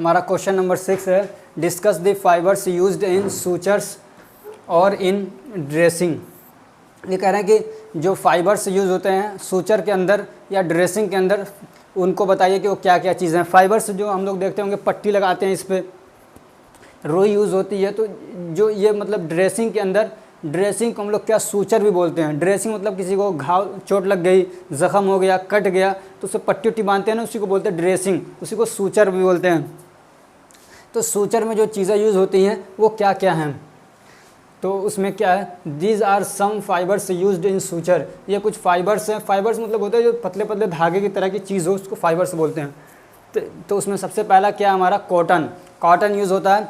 हमारा question number 6 है, discuss the fibres used in sutures और इन ड्रेसिंग। ये कह रहे हैं कि जो फाइबर्स यूज़ होते हैं सूचर के अंदर या ड्रेसिंग के अंदर, उनको बताइए कि वो क्या क्या चीज़ें हैं। फाइबर्स जो हम लोग देखते होंगे पट्टी लगाते हैं, इस पर रोई यूज़ होती है। तो जो ये मतलब ड्रेसिंग के अंदर, ड्रेसिंग को हम लोग क्या सूचर भी बोलते हैं। ड्रेसिंग मतलब किसी को घाव, चोट लग गई, ज़ख़म हो गया, कट गया, तो उसे पट्टी उट्टी बांधते हैं ना, उसी को बोलते हैं ड्रेसिंग, उसी को सूचर भी बोलते हैं। तो सूचर में जो चीज़ें यूज़ होती हैं वो क्या क्या हैं, तो उसमें क्या है, these are some fibres used in suture. ये कुछ फाइबर्स हैं। फाइबर्स मतलब होता है जो पतले पतले धागे की तरह की चीज़ हो, उसको फाइबर्स बोलते हैं। तो उसमें सबसे पहला क्या हमारा कॉटन। कॉटन यूज़ होता है,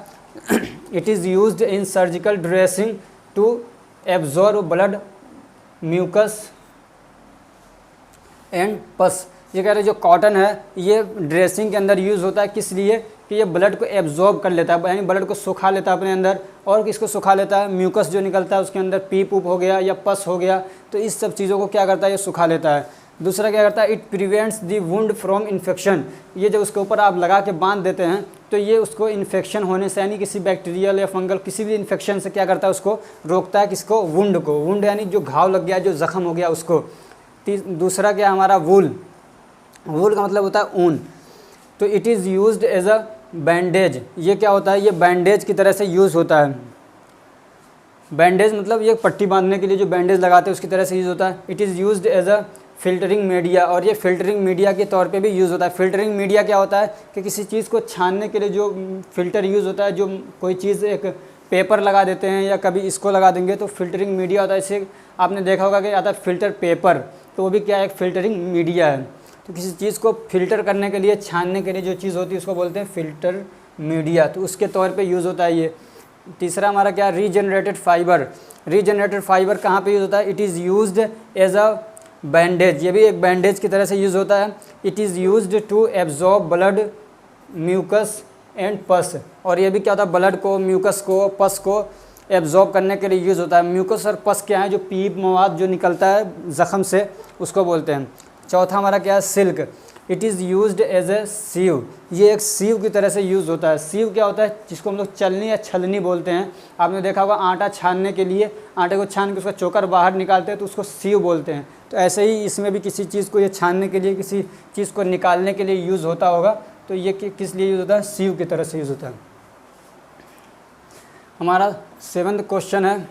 it is used in surgical dressing to absorb blood, mucus and pus. ये कह रहे जो कॉटन है ये ड्रेसिंग के अंदर यूज़ होता है, किस लिए कि ये ब्लड को एब्जॉर्ब कर लेता है, यानी ब्लड को सुखा लेता है अपने अंदर। और किसको सुखा लेता है, म्यूकस जो निकलता है उसके अंदर, पीप उप हो गया या पस हो गया, तो इस सब चीज़ों को क्या करता है, ये सुखा लेता है। दूसरा क्या करता है, it prevents the wound from infection. ये जब उसके ऊपर आप लगा के बांध देते हैं तो ये उसको इन्फेक्शन होने से, यानी किसी बैक्टीरियल या फंगल किसी भी इन्फेक्शन से क्या करता है, उसको रोकता है। किसको, वुंड को। वुंड यानी जो घाव लग गया, जो ज़ख़म हो गया उसको। दूसरा क्या हमारा वूल। वूल का मतलब होता है ऊन। तो it is used as a bandage. ये क्या होता है, ये बैंडेज की तरह से यूज़ होता है। बैंडेज मतलब ये पट्टी बांधने के लिए जो बैंडेज लगाते हैं उसकी तरह से यूज़ होता है। It is used as a filtering media, और ये फिल्टरिंग मीडिया के तौर पे भी यूज़ होता है। फिल्टरिंग मीडिया क्या होता है कि किसी चीज़ को छानने के लिए जो फिल्टर यूज़ होता है, जो कोई चीज़ एक पेपर लगा देते हैं या कभी इसको लगा देंगे तो फिल्टरिंग मीडिया होता है। इसे आपने देखा होगा कि आता है फिल्टर पेपर, तो वो भी क्या है, एक फिल्टरिंग मीडिया है। तो किसी चीज़ को फिल्टर करने के लिए, छानने के लिए जो चीज़ होती है उसको बोलते हैं फिल्टर मीडिया, तो उसके तौर पे यूज़ होता है ये। तीसरा हमारा क्या, रीजनरेटेड फाइबर। रीजनरेटेड फाइबर कहाँ पे यूज़ होता है, it is used as a bandage. ये भी एक बैंडेज की तरह से यूज़ होता है। It is used to absorb blood, mucus and pus. और ये भी क्या होता है, ब्लड को, म्यूकस को, पस को एब्जॉर्ब करने के लिए यूज़ होता है। म्यूकस और पस क्या है, जो पीप मवाद जो निकलता है ज़ख़म से, उसको बोलते हैं। चौथा हमारा क्या है, silk. It is used as a sieve. ये एक सीव की तरह से यूज़ होता है। सीव क्या होता है, जिसको हम लोग चलनी या छलनी बोलते हैं। आपने देखा होगा आटा छानने के लिए, आटे को छान के उसका चोकर बाहर निकालते हैं तो उसको सीव बोलते हैं। तो ऐसे ही इसमें भी किसी चीज़ को ये छानने के लिए, किसी चीज़ को निकालने के लिए यूज़ होता होगा, तो ये किस लिए यूज़ होता है, सीव की तरह से यूज़ होता है। हमारा 7वां क्वेश्चन है,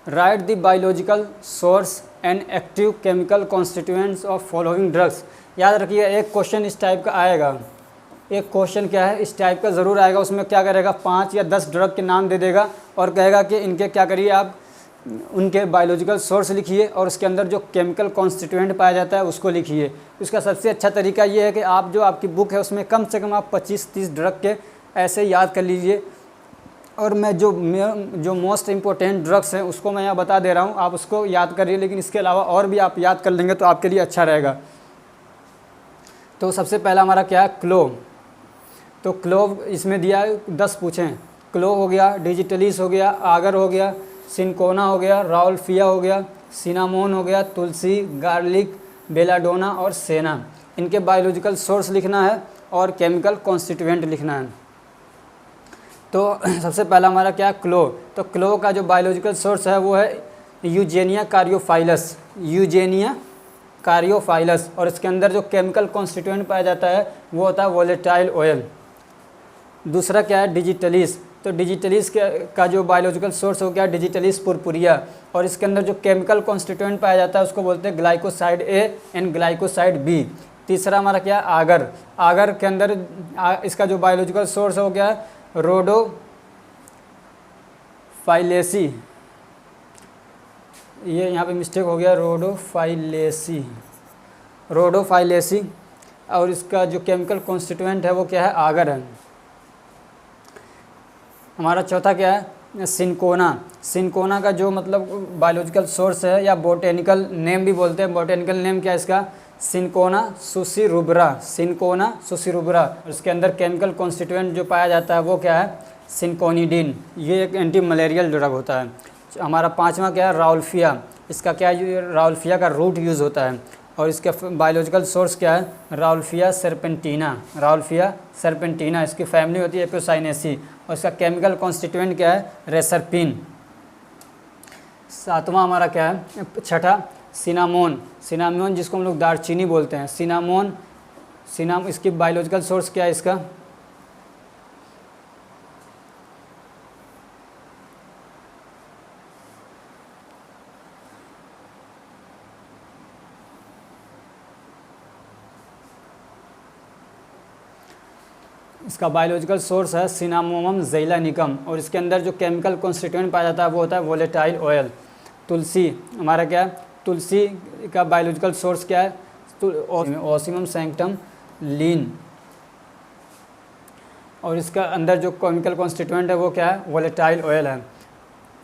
right the biological source and active chemical constituents of following drugs. याद रखिए एक क्वेश्चन इस टाइप का आएगा, एक क्वेश्चन क्या है इस टाइप का ज़रूर आएगा। उसमें क्या करेगा, 5 या 10 ड्रग के नाम दे देगा और कहेगा कि इनके क्या करिए आप, उनके बायोलॉजिकल सोर्स लिखिए और उसके अंदर जो केमिकल कॉन्स्टिट्यूएंट पाया जाता है उसको लिखिए। इसका सबसे अच्छा तरीका ये है कि आप जो आपकी बुक है उसमें कम से कम आप 25-30 ड्रग के ऐसे याद कर लीजिए। और मैं जो मोस्ट इम्पोर्टेंट ड्रग्स हैं उसको मैं यहाँ बता दे रहा हूँ, आप उसको याद करिए, लेकिन इसके अलावा और भी आप याद कर लेंगे तो आपके लिए अच्छा रहेगा। तो सबसे पहला हमारा क्या है, क्लोव। तो क्लोव इसमें दिया है 10 पूछे हैं। क्लोव हो गया, डिजिटलिस हो गया, आगर हो गया, सिनकोना हो गया, राउल्फिया हो गया, सिनामोन हो गया, तुलसी, गार्लिक, बेलाडोना और सेना। इनके बायोलॉजिकल सोर्स लिखना है और केमिकल कॉन्स्टिट्यूएंट लिखना है। तो सबसे पहला हमारा क्या है, क्लोव। तो क्लोव का जो बायोलॉजिकल सोर्स है वो है यूजेनिया कारियोफाइलस, यूजेनिया कारियोफाइलस। और इसके अंदर जो केमिकल कॉन्स्टिट्यूएंट पाया जाता है वो होता है वोलेटाइल ऑयल। दूसरा क्या है, डिजिटलिस। तो डिजिटलिस का जो बायोलॉजिकल सोर्स हो गया डिजिटलिस पुरपुरिया, और इसके अंदर जो केमिकल कॉन्स्टिट्यूएंट पाया जाता है उसको बोलते हैं glycoside A and glycoside B. तीसरा हमारा क्या है, आगर। आगर के अंदर इसका जो बायोलॉजिकल सोर्स हो गया रोडोफाइलेसी, ये यहाँ पे मिस्टेक हो गया, रोडोफाइलेसी, रोडोफाइलेसी। और इसका जो केमिकल कॉन्स्टिट्यूएंट है वो क्या है, आगर है। हमारा चौथा क्या है, सिनकोना। सिनकोना का जो मतलब बायोलॉजिकल सोर्स है या बोटेनिकल नेम भी बोलते हैं, बोटेनिकल नेम क्या है इसका, सिनकोना सुसीरुब्रा, सिनकोना सुसीरुब्रा। इसके अंदर केमिकल कॉन्स्टिट्यूएंट जो पाया जाता है वो क्या है, सिनकोनिडिन। ये एक एंटी मलेरियल ड्रग होता है। हमारा 5वां क्या है, राउल्फिया। इसका क्या है, राउल्फिया का रूट यूज़ होता है। और इसका बायोलॉजिकल सोर्स क्या है, राउल्फिया सर्पेंटिना, राउल्फिया सर्पेंटिना, इसकी फैमिली होती है एपोसाइनेसी, और इसका केमिकल कॉन्स्टिट्यूएंट क्या है, रेसरपिन। सातवां हमारा क्या है, छठा सिनामोन, सिनामोन जिसको हम लोग दालचीनी बोलते हैं, सिनामोन, इसकी बायोलॉजिकल सोर्स क्या है इसका, इसका बायोलॉजिकल सोर्स है सिनामोमम ज़ैलानिकम, और इसके अंदर जो केमिकल कॉन्स्टिट्यूएंट पाया जाता है वो होता है वोलेटाइल ऑयल। तुलसी हमारा क्या है, तुलसी का बायोलॉजिकल सोर्स क्या है, ओसिमम सैंक्टम लीन, और इसका अंदर जो केमिकल कॉन्स्टिट्यूएंट है वो क्या है, वोलेटाइल ऑयल है।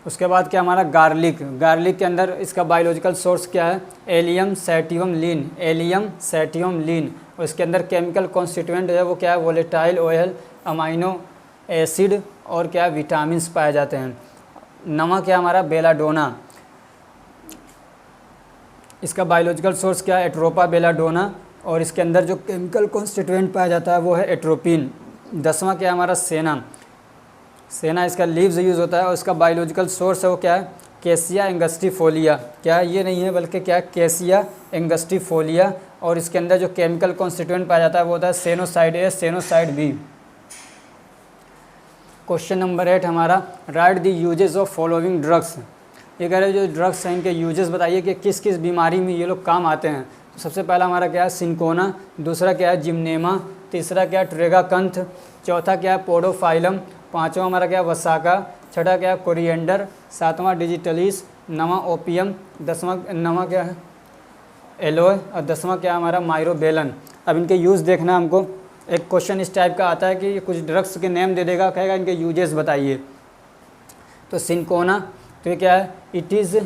उसके बाद क्या हमारा गार्लिक, गार्लिक के अंदर इसका बायोलॉजिकल सोर्स क्या है, एलियम सैटिवम लीन, एलियम सैटिवम लीन, और इसके अंदर केमिकल कॉन्स्टिट्यूएंट है वो क्या है, वोलेटाइल ऑयल, अमाइनो एसिड और क्या विटामिन्स पाए जाते हैं। नमक है हमारा बेलाडोना, इसका बायोलॉजिकल सोर्स क्या है, एट्रोपा बेलाडोना, और इसके अंदर जो केमिकल कॉन्स्टिट्यूएंट पाया जाता है वो है एट्रोपिन। 10वां क्या है हमारा सेना, सेना इसका लीव्स यूज़ होता है, और इसका बायोलॉजिकल सोर्स है वो क्या है, कैसिया एंगस्टिफोलिया, क्या है ये नहीं है बल्कि क्या है, कैसिया एंगस्टिफोलिया, और इसके अंदर जो केमिकल कॉन्स्टिट्यूएंट पाया जाता है वो होता है सेनोसाइड ए, सेनोसाइड बी। क्वेश्चन नंबर 8 हमारा, right the uses of following drugs, ये कह रहे हैं जो ड्रग्स हैं इनके यूजेस बताइए कि किस किस बीमारी में ये लोग काम आते हैं। तो सबसे पहला हमारा क्या है, सिंकोना, दूसरा क्या है, जिम्नेमा, तीसरा क्या है, ट्रेगाकंथ, चौथा क्या है, पोडोफाइलम, पाँचवा हमारा क्या है, वसाका, छठा क्या है, कोरिएंडर, सातवां डिजिटलिस, नवा ओपियम, नवा क्या है, एलोए, और 10वां क्या है हमारा, माइरोबेलन। अब इनके यूज़ देखना हमको, एक क्वेश्चन इस टाइप का आता है कि कुछ ड्रग्स के नेम दे देगा, कहेगा इनके यूजेस बताइए। तो सिंकोना, तो ये क्या है, इट इज़,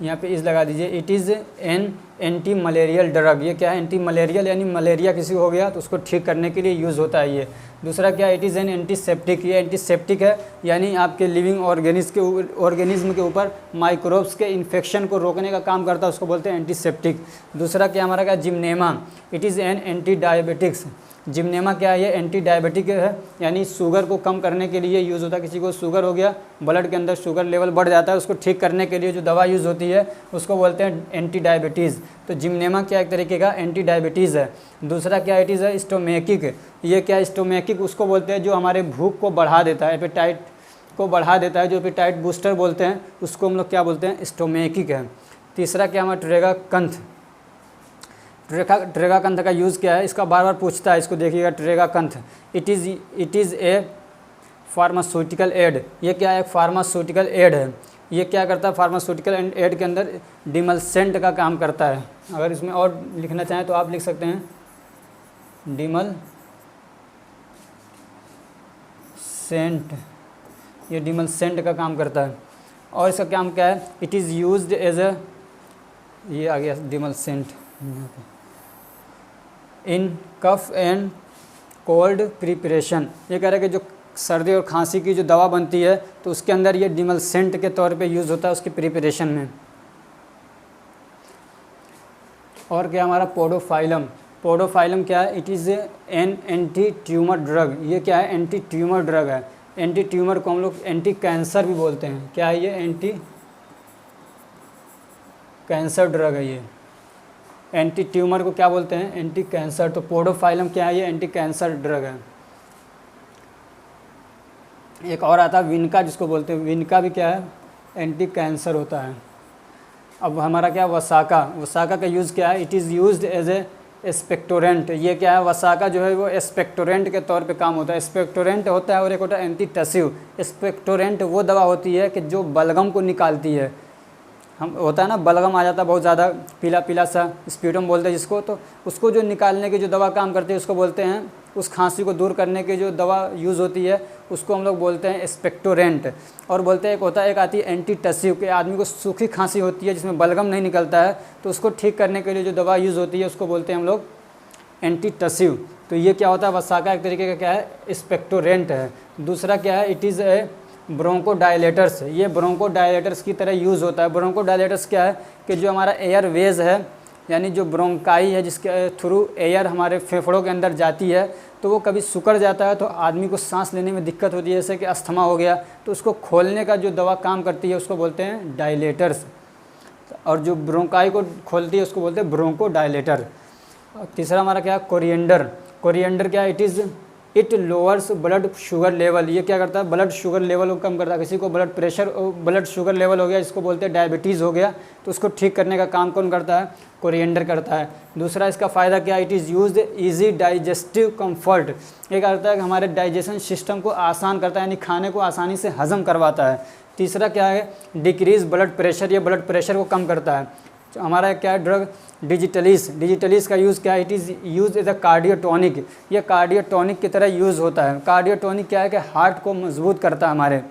यहाँ पे इज़ लगा दीजिए, it is an anti malarial drug, ये क्या है, एंटी मलेरियल, यानी मलेरिया किसी को हो गया तो उसको ठीक करने के लिए यूज़ होता है ये। दूसरा क्या है, इट इज़ एन एंटीसेप्टिक, ये एंटीसेप्टिक है, यानी आपके लिविंग ऑर्गेनिज्म के ऊपर माइक्रोब्स के इन्फेक्शन को रोकने का काम करता है, उसको बोलते हैं एंटीसेप्टिक। दूसरा क्या हमारा क्या, Gymnema, it is an anti diabetics, Gymnema क्या है, ये एंटी डायबिटिक है, यानी शुगर को कम करने के लिए यूज़ होता है। किसी को शुगर हो गया, ब्लड के अंदर शुगर लेवल बढ़ जाता है, उसको ठीक करने के लिए जो दवा यूज़ होती है उसको बोलते हैं एंटी डायबिटीज़। तो जिम्नेमा क्या एक तरीके का एंटी डायबिटीज़ है। दूसरा क्या इट इज़ है, स्टोमेकिक, ये क्या स्टोमेकिक उसको बोलते हैं जो हमारे भूख को बढ़ा देता है, एपेटाइट को बढ़ा देता है, जो एपेटाइट बूस्टर बोलते हैं उसको हम लोग क्या बोलते हैं, स्टोमेकिक है। तीसरा क्या हमारा, ट्रेगाकंथ, ट्रेगाकंथ का यूज़ क्या है, इसका बार बार पूछता है, इसको देखिएगा, tragacanth, it is a pharmaceutical aid, ये क्या है, एक फार्मास्यूटिकल एड है। ये क्या करता है, फार्मास्यूटिकल एड के अंदर डिमलसेंट का काम करता है। अगर इसमें और लिखना चाहें तो आप लिख सकते हैं डिमलसेंट, ये डिमलसेंट का काम करता है। और इसका काम क्या है, it is used as a, ये आ गया demulcent, in cough and cold preparation, ये कह रहा है कि जो सर्दी और खांसी की जो दवा बनती है तो उसके अंदर ये डिमलसेंट के तौर पे यूज़ होता है उसकी प्रिपरेशन में। और क्या हमारा, पोडोफाइलम, पोडोफाइलम क्या है, it is an anti tumour drug, ये क्या है, एंटी ट्यूमर ड्रग है। एंटी ट्यूमर को हम लोग एंटी कैंसर भी बोलते हैं, क्या है ये, एंटी कैंसर ड्रग है ये। एंटी ट्यूमर को क्या बोलते हैं, एंटी कैंसर। तो पोडोफाइलम क्या है, ये एंटी कैंसर ड्रग है। एक और आता है विनका, जिसको बोलते हैं, विनका भी क्या है, एंटी कैंसर होता है। अब हमारा क्या, वसाका, वसाका का यूज़ क्या है, it is used as a expectorant, ये क्या है, वसाका जो है वो एक्सपेक्टोरेंट के तौर पे काम होता है। एक्सपेक्टोरेंट होता है और एक होता है एंटीटसिव। एक्सपेक्टोरेंट वो दवा होती है कि जो बलगम को निकालती है, हम होता है ना बलगम आ जाता है बहुत ज़्यादा, पीला पीला सा, स्प्यूटम बोलते हैं जिसको, तो उसको जो निकालने की जो दवा काम करती है उसको बोलते हैं, उस खांसी को दूर करने की जो दवा यूज़ होती है उसको हम लोग बोलते हैं एक्सपेक्टोरेंट। और बोलते हैं एक होता है, एक आती है एंटीटसिव, कि आदमी को सूखी खांसी होती है जिसमें बलगम नहीं निकलता है, तो उसको ठीक करने के लिए जो दवा यूज़ होती है उसको बोलते हैं हम लोग एंटीटसिव। तो ये क्या होता है, वसाका एक तरीके का क्या है, एक्सपेक्टोरेंट है। दूसरा क्या है, इट इज़ ए ब्रोंकोडायलेटर्स, ये ब्रोंकोडायलेटर्स की तरह यूज़ होता है। ब्रोंकोडायलेटर्स क्या है कि जो हमारा एयर वेज है, यानी जो ब्रोंकाई है जिसके थ्रू एयर हमारे फेफड़ों के अंदर जाती है, तो वो कभी सिकुड़ जाता है तो आदमी को सांस लेने में दिक्कत होती है, जैसे कि अस्थमा हो गया, तो उसको खोलने का जो दवा काम करती है उसको बोलते हैं डायलेटर्स। और जो ब्रोंकाई को खोलती है उसको बोलते हैं ब्रोंको डायलेटर। तीसरा हमारा क्या है, कोरिएंडर। कोरिएंडर क्या है, it lowers blood sugar level. ये क्या करता है, ब्लड शुगर लेवल को कम करता है। किसी को ब्लड शुगर लेवल हो गया, जिसको बोलते हैं डायबिटीज़ हो गया, तो उसको ठीक करने का काम कौन करता है, कोरिएंडर करता है। दूसरा इसका फ़ायदा क्या है, it is used easy digestive comfort. ये करता है कि हमारे डाइजेशन सिस्टम को आसान करता है, यानी खाने को आसानी से हजम करवाता है। तीसरा क्या है, डिक्रीज ब्लड प्रेशर। ये ब्लड प्रेशर को कम करता है। तो हमारा क्या है ड्रग, डिजिटलिस का यूज़ क्या है, it is use as a cardiotonic. ये कार्डियोटोनिक की तरह यूज़ होता है। कार्डियोटोनिक क्या है कि हार्ट को मजबूत करता है, हमारे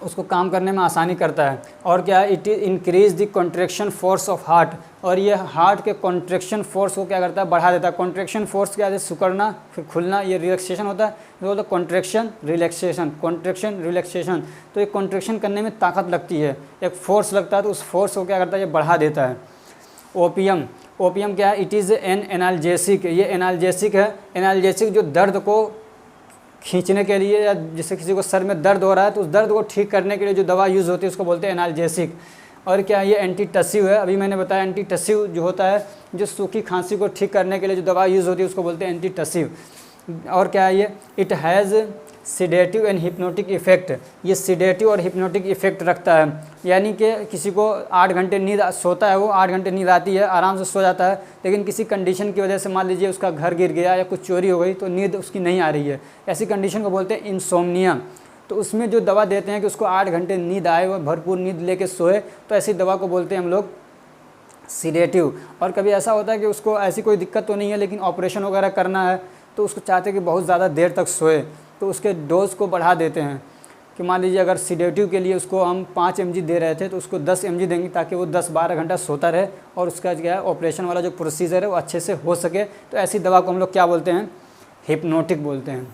उसको काम करने में आसानी करता है। और क्या है, it increase the contraction force of heart. और ये हार्ट के कॉन्ट्रैक्शन फोर्स को क्या करता है, बढ़ा देता है। कॉन्ट्रैक्शन फोर्स क्या है, सिकुड़ना फिर खुलना, ये रिलैक्सेशन होता है, जो बोलते हैं कॉन्ट्रैक्शन रिलैक्सेशन, कॉन्ट्रैक्शन रिलैक्सेशन। तो ये कॉन्ट्रैक्शन करने में ताकत लगती है, एक फोर्स लगता है, तो उस फोर्स को क्या करता है, ये बढ़ा देता है। ओपियम क्या है, इट इज़ एन एनाल्जेसिक। ये एनाल्जेसिक है। एनाल्जेसिक जो दर्द को खींचने के लिए, या जैसे किसी को सर में दर्द हो रहा है तो उस दर्द को ठीक करने के लिए जो दवा यूज़ होती है उसको बोलते हैं एनाल्जेसिक। और क्या ये एंटीटसिव है। अभी मैंने बताया एंटीटसिव जो होता है, जो सूखी खांसी को ठीक करने के लिए जो दवा यूज़ होती है उसको बोलते हैं एंटीटसिव। और क्या है ये, it has sedative and hypnotic effect. ये सिडेटिव और हिप्नोटिक इफेक्ट रखता है, यानी कि किसी को 8 घंटे नींद सोता है, वो 8 घंटे नींद आती है, आराम से सो जाता है, लेकिन किसी कंडीशन की वजह से मान लीजिए उसका घर गिर गया या कुछ चोरी हो गई तो नींद उसकी नहीं आ रही है, ऐसी कंडीशन को बोलते हैं इंसोम्निया। तो उसमें जो दवा देते हैं कि उसको 8 घंटे नींद आए, वह भरपूर नींद लेके सोए, तो ऐसी दवा को बोलते हैं हम लोग सिडेटिव। और कभी ऐसा होता है कि उसको ऐसी कोई दिक्कत तो नहीं है लेकिन ऑपरेशन वगैरह करना है, तो उसको चाहते हैं कि बहुत ज़्यादा देर तक सोए, तो उसके डोज को बढ़ा देते हैं। कि मान लीजिए अगर सिडेटिव के लिए उसको हम 5 mg दे रहे थे तो उसको 10 mg देंगे, ताकि वो 10-12 घंटा सोता रहे और उसका क्या है ऑपरेशन वाला जो प्रोसीजर है वो अच्छे से हो सके। तो ऐसी दवा को हम लोग क्या बोलते हैं, हिप्नोटिक बोलते हैं।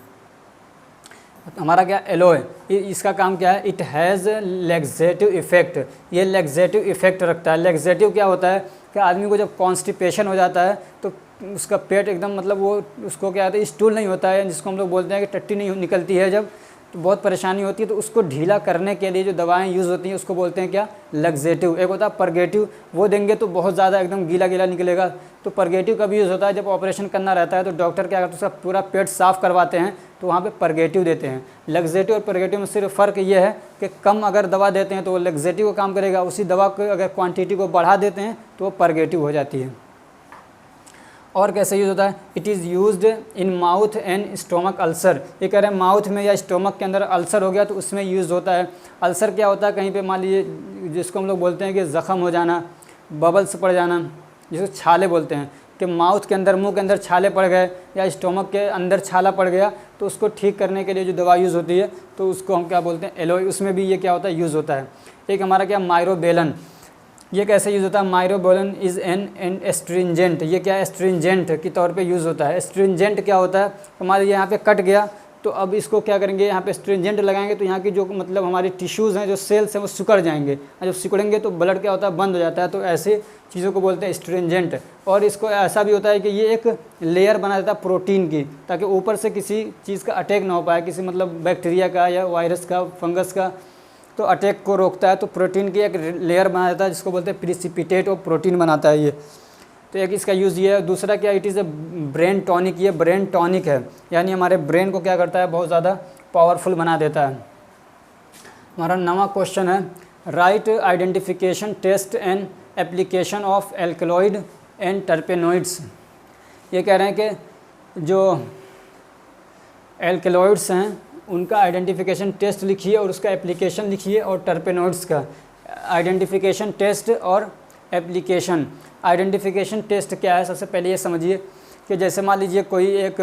हमारा क्या एलोए, इसका काम क्या है, इट हैज़ लैक्सेटिव इफ़ेक्ट। ये लैक्सेटिव इफ़ेक्ट रखता है। लैक्सेटिव क्या होता है कि आदमी को जब कॉन्स्टिपेशन हो जाता है तो उसका पेट एकदम मतलब वो उसको क्या होता है, स्टूल नहीं होता है, जिसको हम लोग बोलते हैं कि टट्टी नहीं निकलती है, जब तो बहुत परेशानी होती है, तो उसको ढीला करने के लिए जो दवाएं यूज़ होती हैं उसको बोलते हैं क्या, लग्जेटिव। एक होता है परगेटिव, वो देंगे तो बहुत ज़्यादा एकदम गीला गीला निकलेगा। तो परगेटिव का भी यूज़ होता है जब ऑपरेशन करना रहता है तो डॉक्टर क्या करते हैं, उसका पूरा पेट साफ़ करवाते हैं तो वहाँ पे परगेटिव देते हैं। लग्जेटिव और परगेटिव में सिर्फ फ़र्क ये है कि कम अगर दवा देते हैं तो वो लग्जेटिव का काम करेगा, उसी दवा को अगर क्वान्टिटी को बढ़ा देते हैं तो वो परगेटिव हो जाती है। और कैसे यूज़ होता है, it is used in mouth and stomach ulcer. ये कह रहे हैं माउथ में या स्टोमक के अंदर अल्सर हो गया तो उसमें यूज़ होता है। अल्सर क्या होता है, कहीं पे मान लीजिए जिसको हम लोग बोलते हैं कि ज़ख़म हो जाना, बबल्स पड़ जाना, जिसको छाले बोलते हैं, कि माउथ के अंदर, मुंह के अंदर छाले पड़ गए या स्टोमक के अंदर छाला पड़ गया, तो उसको ठीक करने के लिए जो दवा यूज़ होती है तो उसको हम क्या बोलते हैं, एलोए। उसमें भी ये क्या होता है, यूज़ होता है। एक हमारा क्या, माइरोबेलन। ये कैसे यूज़ होता है, माइरोबेलन इज़ एन एस्ट्रिंजेंट। ये क्या, एस्ट्रिंजेंट के तौर पे यूज़ होता है। एस्ट्रिंजेंट क्या होता है, हमारे यहाँ पे कट गया तो अब इसको क्या करेंगे, यहाँ पे एस्ट्रिंजेंट लगाएंगे तो यहाँ की जो मतलब हमारी टिश्यूज़ हैं, जो सेल्स हैं, वो सिकुड़ जाएंगे, और जब सिकुड़ेंगे तो ब्लड क्या होता है, बंद हो जाता है। तो ऐसे चीज़ों को बोलते हैं एस्ट्रिंजेंट। और इसको ऐसा भी होता है कि ये एक लेयर बना देता है प्रोटीन की, ताकि ऊपर से किसी चीज़ का अटैक ना हो पाए, किसी मतलब बैक्टीरिया का या वायरस का, फंगस का, तो अटैक को रोकता है। तो प्रोटीन की एक लेयर बना देता है जिसको बोलते हैं प्रिसिपिटेट, और प्रोटीन बनाता है ये। तो एक इसका यूज़ ये है। दूसरा क्या, it is A brain tonic. ये ब्रेन टॉनिक है, यानी हमारे ब्रेन को क्या करता है, बहुत ज़्यादा पावरफुल बना देता है। हमारा नवा क्वेश्चन है, write identification test and application of alkaloid and terpenoids. ये कह रहे हैं कि जो एल्कलॉइड्स हैं उनका आइडेंटिफिकेशन टेस्ट लिखिए और उसका एप्लीकेशन लिखिए, और टर्पेनोइड्स का आइडेंटिफिकेशन टेस्ट और एप्लीकेशन। आइडेंटिफिकेशन टेस्ट क्या है, सबसे पहले ये समझिए कि जैसे मान लीजिए कोई एक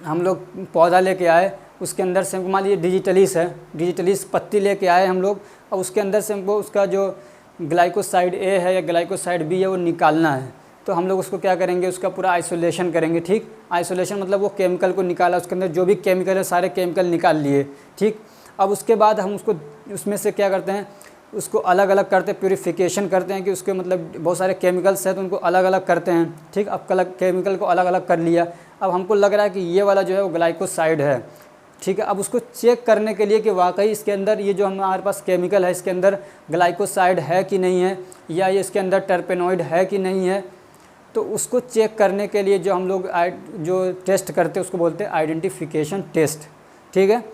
हम लोग पौधा लेके आए, उसके अंदर से हमको मान लीजिए डिजिटलिस है, डिजिटलिस पत्ती लेके आए हम लोग, और उसके अंदर से हमको उसका जो ग्लाइकोसाइड ए है या ग्लाइकोसाइड बी है वो निकालना है। तो हम लोग उसको क्या करेंगे, उसका पूरा आइसोलेशन करेंगे। ठीक, आइसोलेशन मतलब वो केमिकल को निकाला, उसके अंदर जो भी केमिकल है सारे केमिकल निकाल लिए। ठीक, अब उसके बाद हम उसको उसमें से क्या करते हैं, उसको अलग अलग करते, प्यूरिफिकेशन करते हैं कि उसके मतलब बहुत सारे केमिकल्स हैं तो उनको अलग अलग करते हैं। ठीक, अब केमिकल को अलग अलग कर लिया। अब हमको लग रहा है कि ये वाला जो है वो ग्लाइकोसाइड है। ठीक है, अब उसको चेक करने के लिए कि वाकई इसके अंदर ये जो हमारे पास केमिकल है इसके अंदर ग्लाइकोसाइड है कि नहीं है, या ये इसके अंदर टर्पेनॉइड है कि नहीं है, तो उसको चेक करने के लिए जो हम लोग जो टेस्ट करते हैं उसको बोलते हैं आइडेंटिफिकेशन टेस्ट। ठीक है,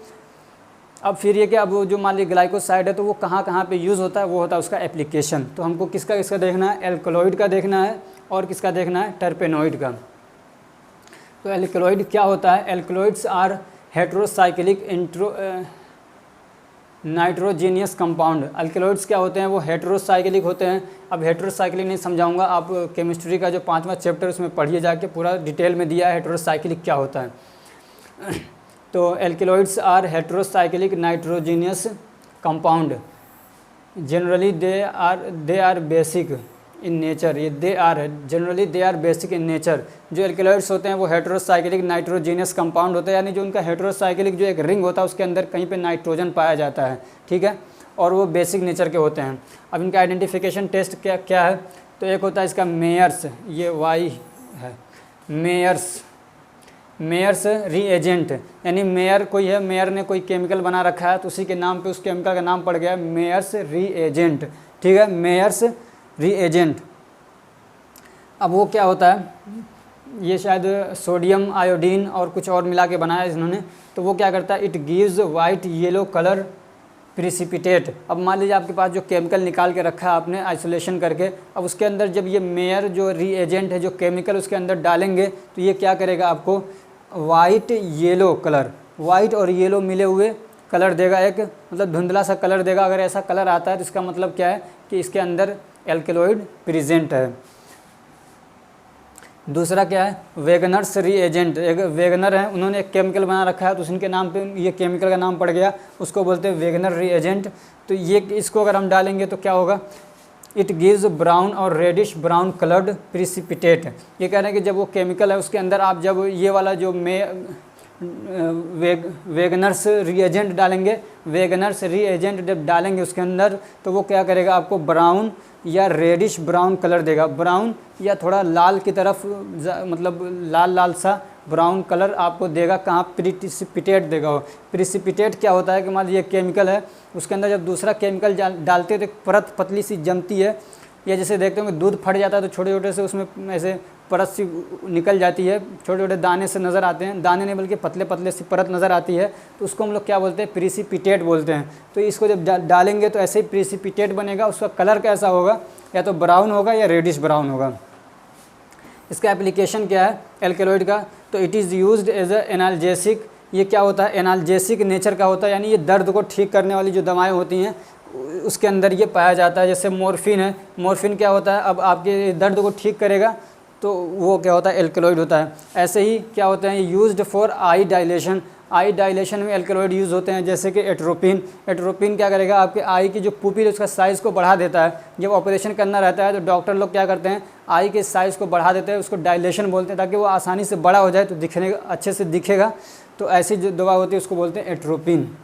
अब फिर ये कि अब जो मान लीजिए ग्लाइकोसाइड है तो वो कहाँ कहाँ पे यूज़ होता है, वो होता है उसका एप्लीकेशन। तो हमको किसका देखना है, एल्कलॉइड का देखना है और किसका देखना है, टर्पेनॉइड का। तो एल्कलॉइड क्या होता है, alkaloids are heterocyclic nitrogenous compound. Alkaloids क्या होते हैं, वो हेट्रोसाइक्लिक होते हैं। अब हेट्रोसाइक्लिक नहीं समझाऊंगा, आप केमिस्ट्री का जो 5वां चैप्टर उसमें पढ़िए जाके, पूरा डिटेल में दिया है हेट्रोसाइक्लिक क्या होता है। तो alkaloids are heterocyclic nitrogenous compound, generally they are basic in nature. ये they are basic in nature. जो एल्कलॉइड्स होते हैं वो हेट्रोसाइक्लिक नाइट्रोजीनियस कंपाउंड होते हैं, यानी जो उनका हेट्रोसाइक्लिक जो एक रिंग होता है उसके अंदर कहीं पे नाइट्रोजन पाया जाता है। ठीक है, और वो बेसिक नेचर के होते हैं। अब इनका आइडेंटिफिकेशन टेस्ट क्या है, तो एक होता है इसका मेयर्स, ये वाई है, मेयर्स रीएजेंट, यानी मेयर कोई है, मेयर ने कोई केमिकल बना रखा है तो उसी के नाम पे उस केमिकल का नाम पड़ गया मेयर्स रीएजेंट। ठीक है, मेयर्स रीएजेंट। अब वो क्या होता है, ये शायद सोडियम आयोडीन और कुछ और मिला के बनाया इन्होंने। तो वो क्या करता है, it gives white yellow colour precipitate. अब मान लीजिए आपके पास जो केमिकल निकाल के रखा है आपने आइसोलेशन करके, अब उसके अंदर जब ये मेयर जो रीएजेंट है, जो केमिकल उसके अंदर डालेंगे तो ये क्या करेगा, आपको वाइट येलो कलर, वाइट और येलो मिले हुए कलर देगा, एक मतलब धुंधला सा कलर देगा। अगर ऐसा कलर आता है तो इसका मतलब क्या है कि इसके अंदर एल्कलॉइड प्रेजेंट है। दूसरा क्या है, वेगनर्स रीएजेंट। एक वेगनर है, उन्होंने एक केमिकल बना रखा है तो उनके नाम पे ये केमिकल का नाम पड़ गया, उसको बोलते हैं वेगनर रीएजेंट। तो ये इसको अगर हम डालेंगे तो क्या होगा, इट गिव्स ब्राउन और रेडिश ब्राउन कलर्ड प्रिसिपिटेट। ये कह रहे हैं कि जब वो केमिकल है उसके अंदर आप जब ये वाला जो वेगनर्स रीएजेंट डालेंगे, वेगनर्स रीएजेंट जब डालेंगे उसके अंदर तो वो क्या करेगा, आपको ब्राउन या रेडिश ब्राउन कलर देगा, ब्राउन या थोड़ा लाल की तरफ, मतलब लाल लाल सा ब्राउन कलर आपको देगा। कहाँ, प्रिसिपिटेट देगा। वो प्रिसिपिटेट क्या होता है कि मान लीजिए केमिकल है, उसके अंदर जब दूसरा केमिकल डालते हैं तो एक परत पतली सी जमती है, या जैसे देखते होंगे दूध फट जाता है तो छोटे छोटे से उसमें ऐसे परत सी निकल जाती है, छोटे छोटे दाने से नज़र आते हैं, दाने नहीं बल्कि पतले पतले सी परत नज़र आती है, तो उसको हम लोग क्या बोलते हैं, प्रिसिपिटेट बोलते हैं। तो इसको जब डालेंगे तो ऐसे ही प्रिसिपिटेट बनेगा। उसका कलर कैसा होगा, या तो ब्राउन होगा या रेडिश ब्राउन होगा। इसका एप्लीकेशन क्या है एल्कलॉइड का, तो it is used as a analgesic. ये क्या होता है, एनाल्जेसिक नेचर का होता है, यानी ये दर्द को ठीक करने वाली जो दवाएं होती हैं उसके अंदर ये पाया जाता है। जैसे मॉर्फिन है, मॉर्फिन क्या होता है, अब आपके दर्द को ठीक करेगा तो वो क्या होता है, एल्कलॉइड होता है। ऐसे ही क्या होते हैं, used for I dilation, I dilation में एल्कलॉइड यूज़ होते हैं। जैसे कि एट्रोपिन, एट्रोपिन क्या करेगा, आपके आई की जो पुपिल उसका साइज़ को बढ़ा देता है। जब ऑपरेशन करना रहता है तो डॉक्टर लोग क्या करते हैं, आई के साइज़ को बढ़ा देते हैं, उसको डायलेशन बोलते हैं, ताकि वो आसानी से बड़ा हो जाए तो दिखने अच्छे से दिखेगा। तो ऐसी जो दवा होती है उसको बोलते हैं एट्रोपिन।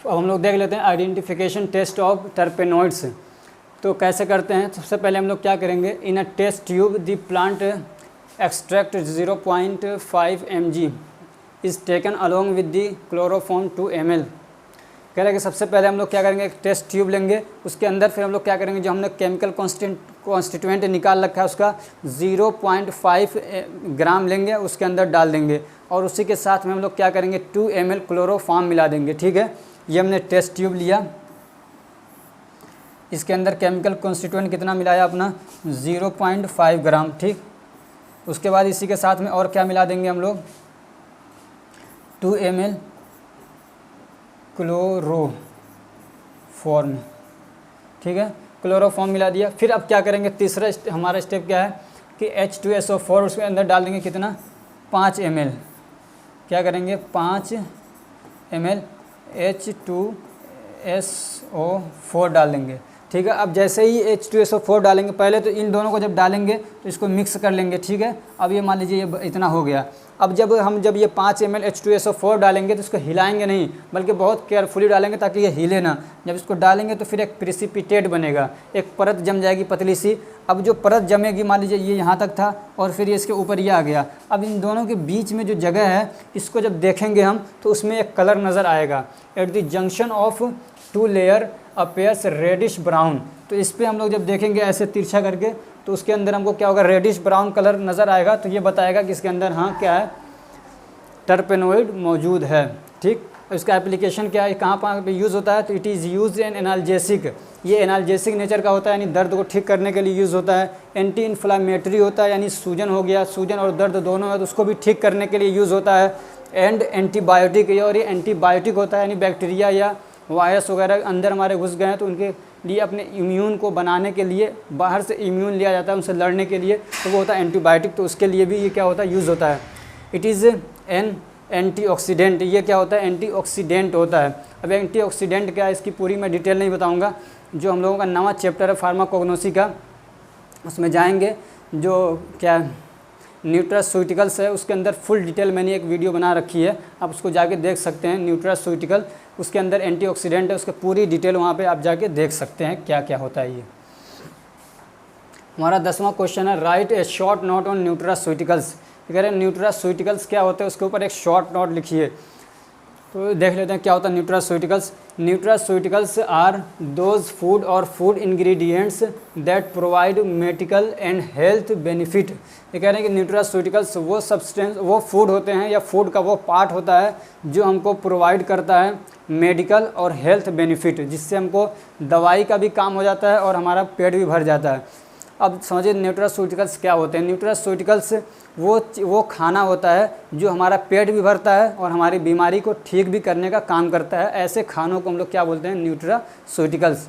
अब हम लोग देख लेते हैं आइडेंटिफिकेशन टेस्ट ऑफ टर्पेनॉइड्स। तो कैसे करते हैं, सबसे पहले हम लोग क्या करेंगे, in a test tube the plant extract 0.5 mg is taken along with the chloroform 2 ml। कह रहे हैं कि सबसे पहले हम लोग क्या करेंगे, एक टेस्ट ट्यूब लेंगे, उसके अंदर फिर हम लोग क्या करेंगे, जो हमने केमिकल कॉन्स्टिट्यूएंट निकाल रखा है उसका 0.5 ग्राम लेंगे, उसके अंदर डाल देंगे, और उसी के साथ में हम लोग क्या करेंगे 2 ml क्लोरोफॉर्म मिला देंगे। ठीक है, ये हमने टेस्ट ट्यूब लिया, इसके अंदर केमिकल कॉन्स्टिट्यूएंट कितना मिलाया अपना 0.5 ग्राम। ठीक, उसके बाद इसी के साथ में और क्या मिला देंगे हम लोग 2 ml क्लोरोफॉर्म। ठीक है, क्लोरोफॉर्म मिला दिया। फिर अब क्या करेंगे, तीसरा हमारा स्टेप क्या है कि H2SO4 उसके अंदर डाल देंगे कितना 5 ml। क्या करेंगे 5 ml H2SO4 डाल देंगे। ठीक है। अब जैसे ही H2SO4 डालेंगे, पहले तो इन दोनों को जब डालेंगे तो इसको मिक्स कर लेंगे, ठीक है। अब ये मान लीजिए ये इतना हो गया। अब जब ये 5 ml H2SO4 डालेंगे तो इसको हिलाएंगे नहीं, बल्कि बहुत केयरफुली डालेंगे ताकि ये हिले ना। जब इसको डालेंगे तो फिर एक प्रेसिपिटेट बनेगा, एक परत जम जाएगी पतली सी। अब जो परत जमेगी, मान लीजिए ये यहाँ तक था और फिर ये इसके ऊपर ये आ गया। अब इन दोनों के बीच में जो जगह है, इसको जब देखेंगे हम तो उसमें एक कलर नज़र आएगा। At the junction of 2 layer appears reddish brown. तो इस पर हम लोग जब देखेंगे ऐसे तिरछा करके, तो उसके अंदर हमको क्या होगा, रेडिश ब्राउन कलर नज़र आएगा। तो ये बताएगा कि इसके अंदर हाँ क्या है, टर्पेनोइड मौजूद है, ठीक। इसका एप्लीकेशन क्या है, कहाँ पे यूज़ होता है, तो it is use in analgesic. ये एनाल्जेसिक नेचर का होता है, यानी दर्द को ठीक करने के लिए यूज़ होता है। एंटी इन्फ्लामेटरी होता है, यानी सूजन हो गया, सूजन और दर्द दोनों है तो उसको भी ठीक करने के लिए यूज़ होता है। एंड एंटीबायोटिक, और ये एंटीबायोटिक होता है, यानी बैक्टीरिया या वायरस वगैरह अंदर हमारे घुस गए हैं तो उनके लिए अपने इम्यून को बनाने के लिए बाहर से इम्यून लिया जाता है उनसे लड़ने के लिए, तो वो होता है एंटीबायोटिक। तो उसके लिए भी ये क्या होता है, यूज़ होता है। इट इज़ एन एंटीऑक्सीडेंट, ये क्या होता है, एंटीऑक्सीडेंट होता है। अब एंटीऑक्सीडेंट क्या है, इसकी पूरी मैं डिटेल नहीं बताऊंगा। जो हम लोगों का नवा चैप्टर है फार्माकोग्नोसी का, उसमें जाएंगे। जो क्या न्यूट्रास्यूटिकल्स है, उसके अंदर फुल डिटेल मैंने एक वीडियो बना रखी है, आप उसको जाके देख सकते हैं। न्यूट्रास्यूटिकल, उसके अंदर एंटीऑक्सीडेंट है, उसका पूरी डिटेल वहाँ पे आप जाके देख सकते हैं क्या क्या होता है। ये हमारा 10वां क्वेश्चन है, right A short note on nutraceuticals. कह रहे हैं न्यूट्रास्यूटिकल्स क्या होते हैं, उसके ऊपर एक शॉर्ट नोट लिखिए। तो देख लेते हैं क्या होता है nutraceuticals. Nutraceuticals are those food और food ingredients that provide medical and health benefit. ये कह रहे हैं कि न्यूट्रास्यूटिकल्स वो सब्सटेंस, वो फूड होते हैं या फूड का वो पार्ट होता है जो हमको प्रोवाइड करता है मेडिकल और हेल्थ बेनिफिट, जिससे हमको दवाई का भी काम हो जाता है और हमारा पेट भी भर जाता है। अब समझिए न्यूट्रास्यूटिकल्स क्या होते हैं। न्यूट्रास्यूटिकल्स वो खाना होता है जो हमारा पेट भी भरता है और हमारी बीमारी को ठीक भी करने का काम करता है। ऐसे खानों को हम लोग क्या बोलते हैं, न्यूट्रास्यूटिकल्स।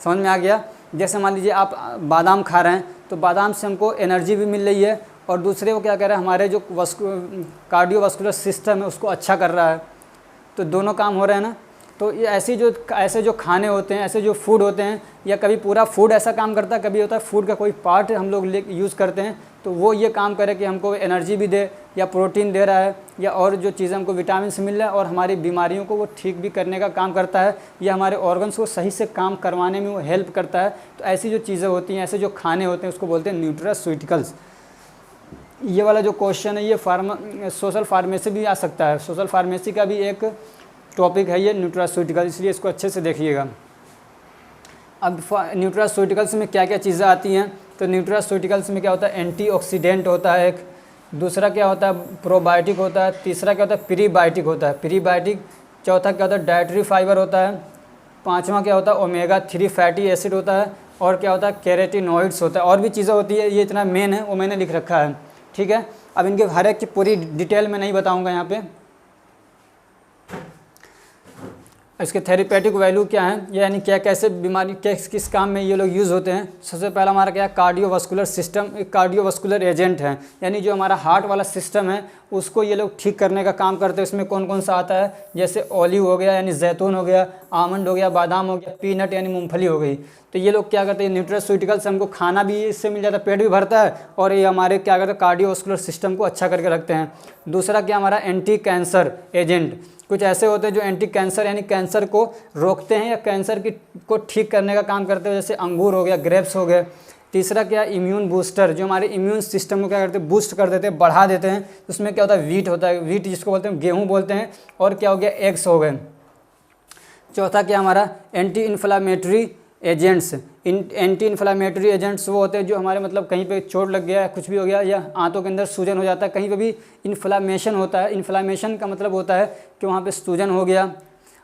समझ में आ गया। जैसे मान लीजिए आप बादाम खा रहे हैं तो बादाम से हमको एनर्जी भी मिल रही है, और दूसरे वो क्या कह रहा है, हमारे जो कार्डियोवास्कुलर सिस्टम है उसको अच्छा कर रहा है। तो दोनों काम हो रहे हैं ना। तो ये ऐसे जो खाने होते हैं, ऐसे जो फूड होते हैं, या कभी पूरा फूड ऐसा काम करता है, कभी होता है फूड का कोई पार्ट हम लोग यूज़ करते हैं तो वो ये काम करे कि हमको एनर्जी भी दे, या प्रोटीन दे रहा है, या और जो चीज़ें हमको विटामिन से मिल रहा है, और हमारी बीमारियों को वो ठीक भी करने का काम करता है, या हमारे ऑर्गन्स को सही से काम करवाने में वो हेल्प करता है। तो ऐसी जो चीज़ें होती हैं, ऐसे जो खाने होते हैं, उसको बोलते हैं न्यूट्रास्यूटिकल्स। ये वाला जो क्वेश्चन है ये सोशल फार्मेसी भी आ सकता है। सोशल फार्मेसी का भी एक टॉपिक है ये न्यूट्रास्यूटिकल, इसलिए इसको अच्छे से देखिएगा। अब न्यूट्रास्यूटिकल्स में क्या क्या चीज़ें आती हैं, तो न्यूट्रास्यूटिकल्स में क्या होता है, एंटीऑक्सीडेंट होता है एक, दूसरा क्या होता है प्रोबायोटिक होता है, तीसरा क्या होता है प्रीबायोटिक होता है, प्रीबायोटिक, चौथा क्या होता है डाइटरी फाइबर होता है, पांचवा क्या होता है ओमेगा 3 फैटी एसिड होता है, और क्या होता है कैरोटीनॉइड्स होता है। और भी चीज़ें होती है, ये इतना मेन है वो मैंने लिख रखा है, ठीक है। अब इनके हर एक की पूरी डिटेल में नहीं बताऊँगा यहाँ पे। इसके थेरेपेटिक वैल्यू क्या है, यानी क्या कैसे बीमारी किस काम में ये लोग यूज़ होते हैं। सबसे पहला हमारा क्या है, कार्डियोवास्कुलर सिस्टम, एक कार्डियोवास्कुलर एजेंट है, यानी जो हमारा हार्ट वाला सिस्टम है उसको ये लोग ठीक करने का काम करते हैं। इसमें कौन कौन सा आता है, जैसे ऑलिव हो गया यानी जैतून हो गया, आमंड हो गया, बादाम हो गया, पीनट यानी मूंगफली हो गई। तो ये लोग क्या करते हैं, न्यूट्रास्यूटिकल्स हमको खाना भी इससे मिल जाता है, पेट भी भरता है, और ये हमारे क्या करते हैं कार्डियोवास्कुलर सिस्टम को अच्छा करके रखते हैं। दूसरा क्या हमारा एंटी कैंसर एजेंट, कुछ ऐसे होते हैं जो एंटी कैंसर यानी कैंसर को रोकते हैं या कैंसर को ठीक करने का काम करते हैं, जैसे अंगूर हो गया, ग्रेप्स हो गए। तीसरा क्या इम्यून बूस्टर, जो हमारे इम्यून सिस्टम को क्या करते हैं बूस्ट कर देते हैं, बढ़ा देते हैं। उसमें क्या होता है वीट होता है, वीट जिसको बोलते हैं गेहूँ बोलते हैं, और क्या हो गया एग्स हो गए। चौथा क्या हमारा anti inflammatory agents, anti inflammatory agents वो होते हैं जो हमारे मतलब कहीं पे चोट लग गया है, कुछ भी हो गया, या आंतों के अंदर सूजन हो जाता है, कहीं पे भी इन्फ्लामेशन होता है। इन्फ्लामेशन का मतलब होता है कि वहाँ पे सूजन हो गया,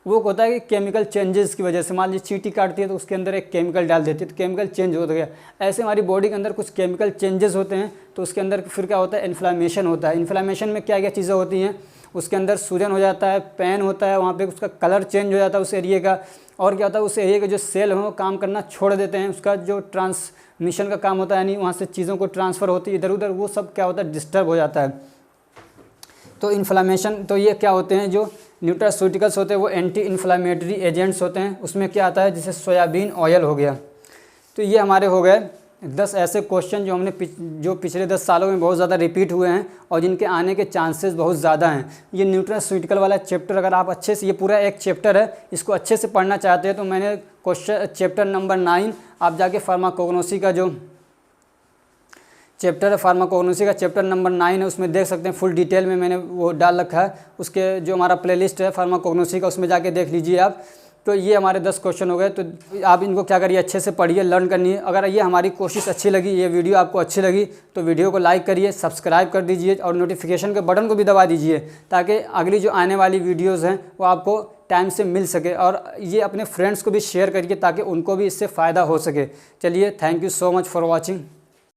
वो होता है कि केमिकल चेंजेस की वजह से, मान लीजिए चींटी काटती है तो उसके अंदर एक केमिकल डाल देती है तो केमिकल चेंज हो गया। ऐसे हमारी बॉडी के अंदर कुछ केमिकल चेंजेस होते हैं तो उसके अंदर फिर क्या होता है इन्फ्लामेशन होता है। इन्फ्लामेशन में क्या क्या चीज़ें होती हैं, उसके अंदर सूजन हो जाता है, पेन होता है, वहाँ पे उसका कलर चेंज हो जाता है उस एरिए का, और क्या होता है उस एरिए के जो सेल हैं वो काम करना छोड़ देते हैं, उसका जो ट्रांसमिशन का काम होता है यानी वहाँ से चीज़ों को ट्रांसफ़र होती है इधर उधर, वो सब क्या होता है डिस्टर्ब हो जाता है। तो इन्फ्लामेशन, तो ये क्या होते हैं जो न्यूट्रास्यूटिकल्स होते हैं वो एंटी इन्फ्लामेटरी एजेंट्स होते हैं। उसमें क्या आता है जैसे सोयाबीन ऑयल हो गया, तो ये हमारे हो गए 10 ऐसे क्वेश्चन जो जो पिछले 10 सालों में बहुत ज़्यादा रिपीट हुए हैं और जिनके आने के चांसेस बहुत ज़्यादा हैं। ये न्यूट्रास्यूटिकल वाला चैप्टर अगर आप अच्छे से, ये पूरा एक चैप्टर है, इसको अच्छे से पढ़ना चाहते हैं तो मैंने क्वेश्चन चैप्टर नंबर 9 आप जाके फार्माकोग्नोसी का जो चैप्टर है, फार्माकोग्नोसी का चैप्टर नंबर 9 है, उसमें देख सकते हैं फुल डिटेल में मैंने वो डाल रखा है। उसके जो हमारा प्लेलिस्ट है फार्माकोग्नोसी का, उसमें जाके देख लीजिए आप। तो ये हमारे 10 क्वेश्चन हो गए। तो आप इनको क्या करिए, अच्छे से पढ़िए, लर्न करनी है। अगर ये हमारी कोशिश अच्छी लगी, ये वीडियो आपको अच्छी लगी तो वीडियो को लाइक करिए, सब्सक्राइब कर दीजिए और नोटिफिकेशन के बटन को भी दबा दीजिए, ताकि अगली जो आने वाली वीडियोज़ हैं वो आपको टाइम से मिल सके। और ये अपने फ्रेंड्स को भी शेयर करिए ताकि उनको भी इससे फ़ायदा हो सके। चलिए, thank you so much for watching.